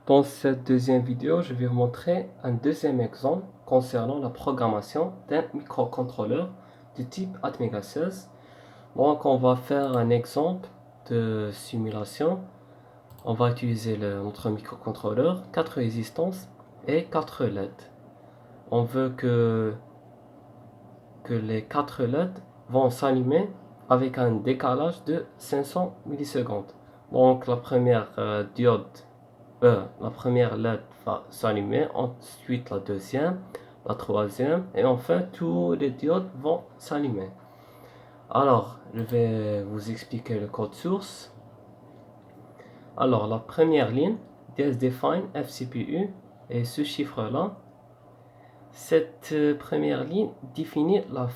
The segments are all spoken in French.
Dans cette deuxième vidéo, je vais vous montrer un deuxième exemple concernant la programmation d'un microcontrôleur du type Atmega16. Donc on va faire un exemple de simulation. On va utiliser notre microcontrôleur, 4 résistances et 4 LED. On veut que les 4 LED vont s'allumer avec un décalage de 500 millisecondes. Donc la première la première LED va s'allumer, ensuite la deuxième, la troisième et enfin tous les diodes vont s'allumer. Alors, je vais vous expliquer le code source. Alors, la première ligne, dsdefine fcpu, et ce chiffre-là, cette première ligne définit la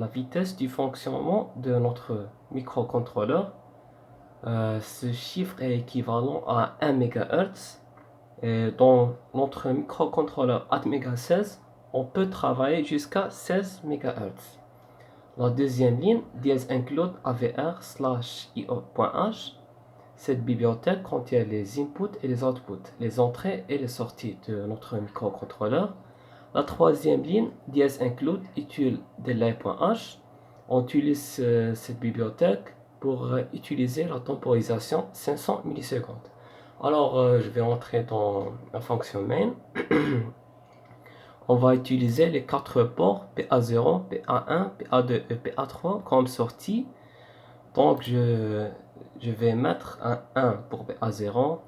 vitesse du fonctionnement de notre microcontrôleur. Ce chiffre est équivalent à 1 MHz. Et dans notre microcontrôleur Atmega16, on peut travailler jusqu'à 16 MHz. La deuxième ligne, diez-include avr/io.h. Cette bibliothèque contient les inputs et les outputs, les entrées et les sorties de notre microcontrôleur. La troisième ligne, diez-include util_delay.h. On utilise cette bibliothèque pour utiliser la temporisation 500 millisecondes. Alors, je vais entrer dans la fonction main. On va utiliser les 4 ports PA0, PA1, PA2 et PA3 comme sortie. Donc, je vais mettre un 1 pour PA0,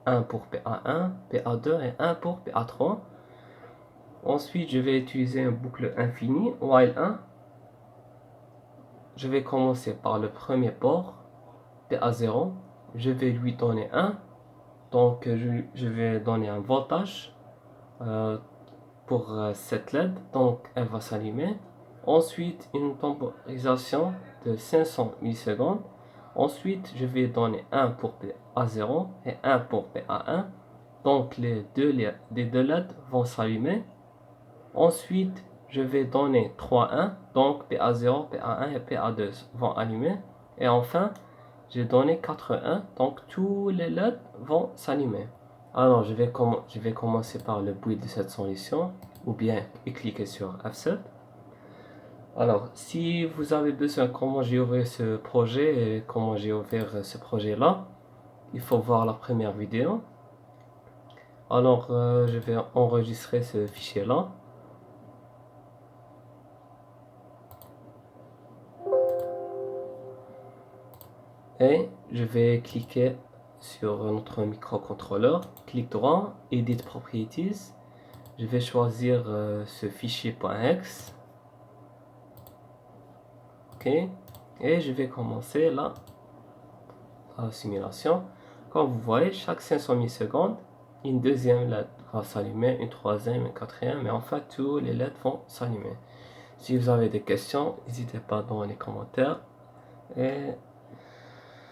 1 pour PA1, PA2 et 1 pour PA3. Ensuite, je vais utiliser une boucle infinie, while 1. Je vais commencer par le premier port, PA0. Je vais lui donner 1. Donc, je vais donner un voltage pour cette LED. Donc, elle va s'allumer. Ensuite, une temporisation de 500 millisecondes. Ensuite, je vais donner 1 pour PA0 et 1 pour PA1. Donc, les deux LED vont s'allumer. Ensuite, je vais donner 3 1. Donc, PA0, PA1 et PA2 vont allumer. Et enfin, j'ai donné 4 1. Donc, tous les LED vont s'allumer. Alors, je vais commencer par le build de cette solution. Ou bien cliquer sur F7. Alors, si vous avez besoin comment j'ai ouvert ce projet et comment j'ai ouvert ce projet-là, il faut voir la première vidéo. Alors, je vais enregistrer ce fichier-là. Et je vais cliquer sur notre microcontrôleur, clic droit, Edit Properties. Je vais choisir ce fichier .exe. Ok. Et je vais commencer la simulation. Comme vous voyez, chaque 500 millisecondes, une deuxième LED va s'allumer, une troisième, une quatrième, et enfin tous les LED vont s'allumer. Si vous avez des questions, n'hésitez pas dans les commentaires. Et